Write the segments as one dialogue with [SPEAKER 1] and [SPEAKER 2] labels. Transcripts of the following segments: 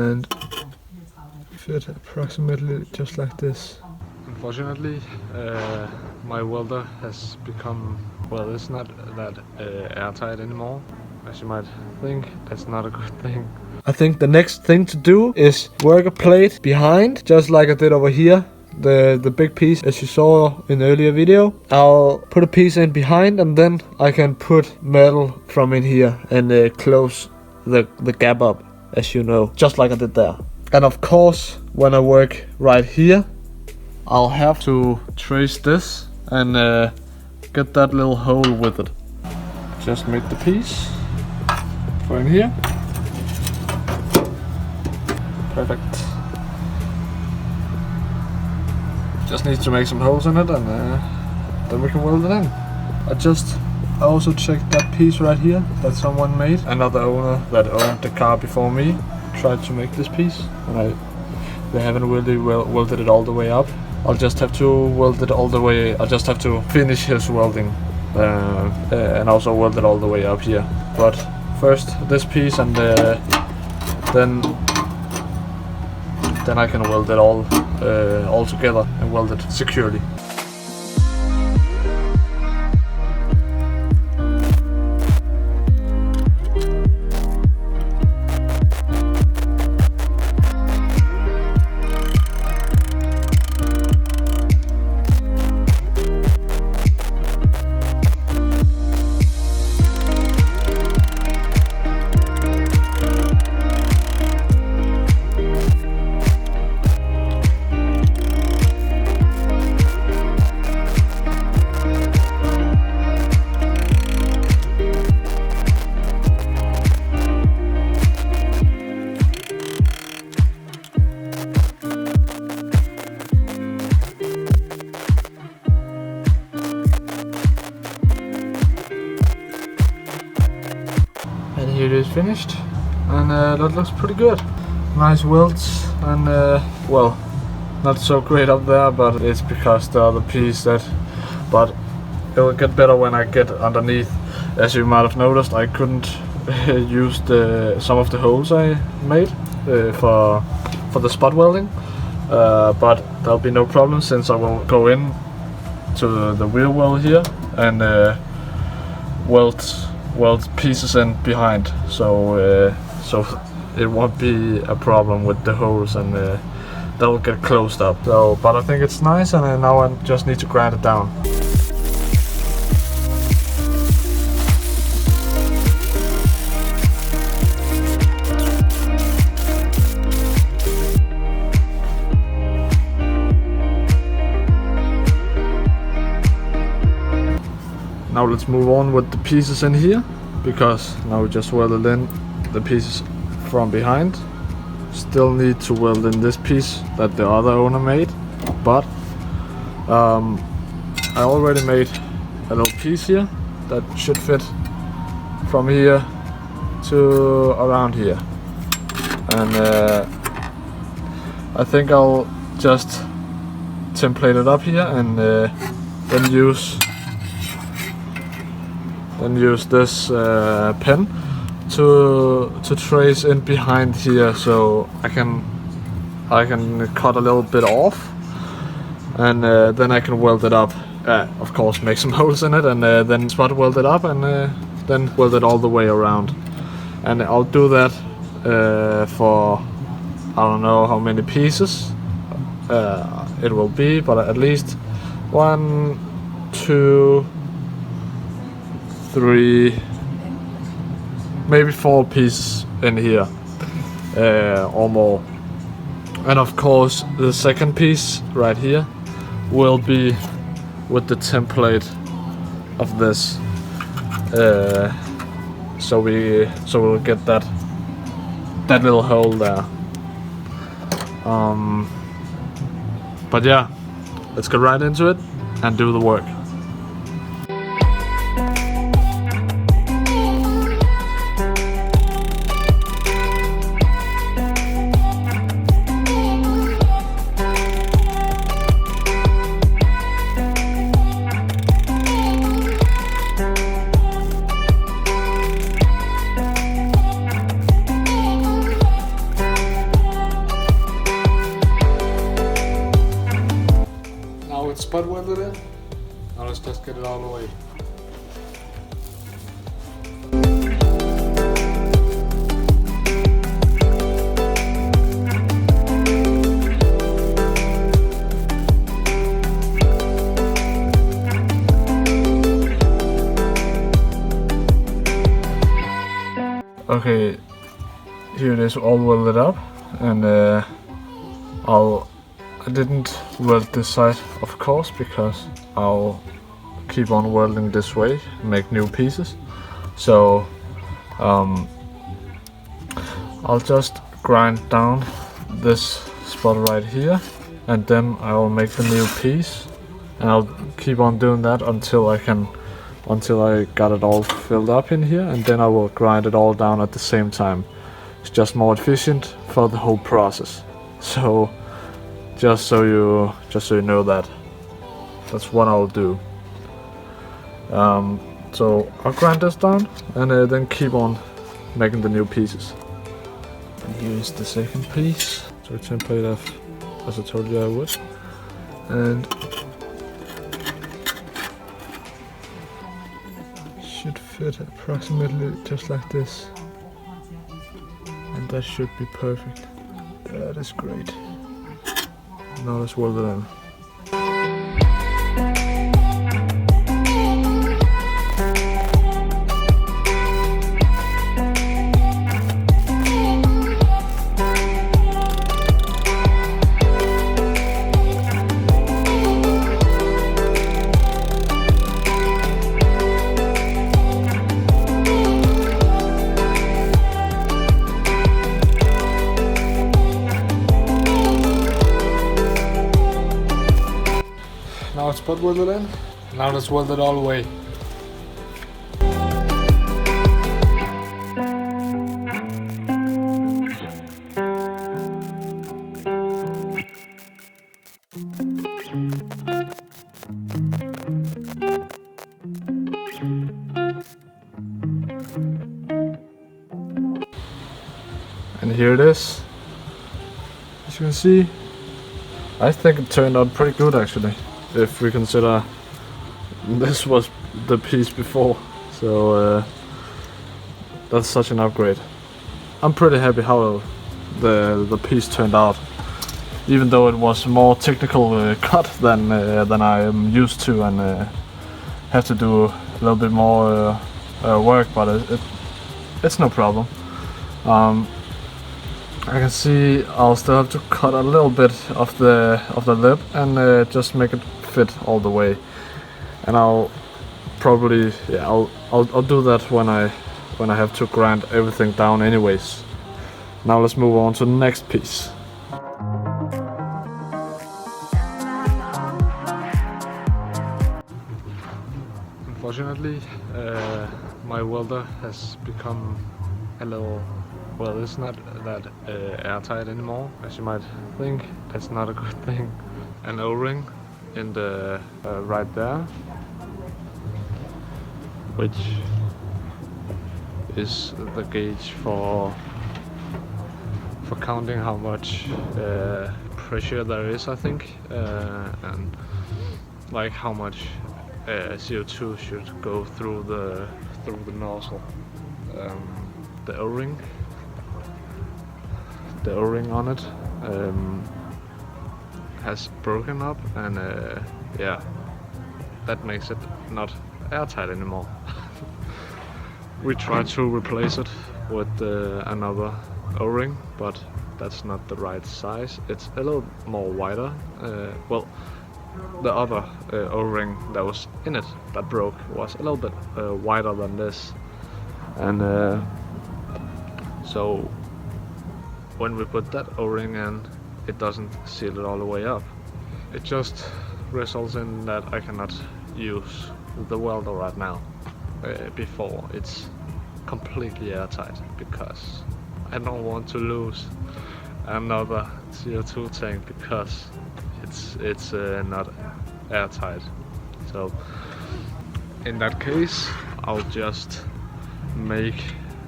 [SPEAKER 1] and fit approximately just like this. Unfortunately, my welder has become, well, it's not that airtight anymore. As you might think, that's not a good thing. I think the next thing to do is work a plate behind, just like I did over here. The big piece, as you saw in the earlier video. I'll put a piece in behind, and then I can put metal from in here and close the gap up, as you know, just like I did there. And of course, when I work right here, I'll have to trace this and get that little hole with it. Just make the piece for in here. Perfect. Just need to make some holes in it, and then we can weld it in. I also checked that piece right here that someone made. Another owner that owned the car before me tried to make this piece, and they haven't really welded it all the way up. I'll just have to weld it all the way. I'll just have to finish his welding and also weld it all the way up here. But first this piece, and then I can weld it all together and weld it securely. It is finished, and that looks pretty good. Nice welds, and well, not so great up there, but it's because the other piece but it will get better when I get underneath. As you might have noticed, I couldn't use some of the holes I made for the spot welding, but there'll be no problem, since I will go in to the rear weld here and weld pieces in behind, so it won't be a problem with the holes, and that'll get closed up. So, but I think it's nice, and now I just need to grind it down. Now let's move on with the pieces in here, because now we just welded in the pieces from behind. Still need to weld in this piece that the other owner made, but I already made a little piece here that should fit from here to around here, and I think I'll just template it up here, and then use this pen to trace in behind here, so I can cut a little bit off, and then I can weld it up. Of course, make some holes in it, and then spot weld it up, and then weld it all the way around. And I'll do that for I don't know how many pieces it will be, but at least 1, 2, 3, maybe 4 pieces in here, or more. And of course the second piece right here will be with the template of this, so we'll get that little hole there. But yeah, let's get right into it and do the work. welded in. Now let's just get it all away. Okay, here it is all welded up, and I didn't weld this side, of course, because I'll keep on welding this way, make new pieces. So I'll just grind down this spot right here, and then I'll make the new piece, and I'll keep on doing that until I got it all filled up in here, and then I will grind it all down at the same time. It's just more efficient for the whole process. So just so you know that's what I'll do. So I'll grind this down and then keep on making the new pieces. And here's the second piece. So template as I told you I would. And should fit approximately just like this. And that should be perfect. That is great. Now let's weld it in. Now it's spot welded in. Now let's weld it all the way. And here it is. As you can see, I think it turned out pretty good actually, if we consider this was the piece before. So that's such an upgrade. I'm pretty happy how the piece turned out, even though it was more technical cut than I am used to, and have to do a little bit more work, but it's no problem. I can see I'll still have to cut a little bit of the lip and just make it fit all the way, and I'll probably I'll do that when I have to grind everything down anyways. Now let's move on to the next piece. Unfortunately, my welder has become a little, well, it's not that airtight anymore, as you might think. That's not a good thing. An O-ring in the right there, which is the gauge for counting how much pressure there is, I think, and like how much CO2 should go through the nozzle. The O-ring on it has broken up, and yeah, that makes it not airtight anymore. We tried to replace it with another O-ring, but that's not the right size. It's a little more wider. Well, the other O-ring that was in it that broke was a little bit wider than this, and so when we put that O-ring in, it doesn't seal it all the way up. It just results in that I cannot use the welder right now before it's completely airtight, because I don't want to lose another CO2 tank because it's not airtight. So in that case, I'll just make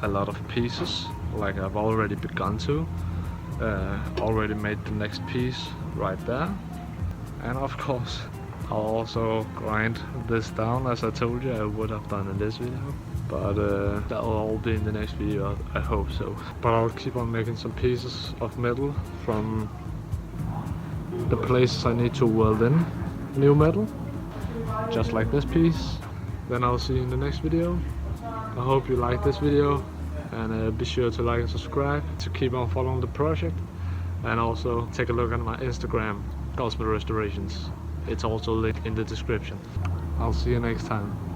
[SPEAKER 1] a lot of pieces, like I've already begun to. Already made the next piece right there, and of course I'll also grind this down as I told you I would have done in this video. But that'll all be in the next video, I hope so. But I'll keep on making some pieces of metal from the places I need to weld in new metal. Just like this piece. Then I'll see you in the next video. I hope you like this video. And be sure to like and subscribe to keep on following the project. And also take a look at my Instagram, Goldsmith Restorations. It's also linked in the description. I'll see you next time.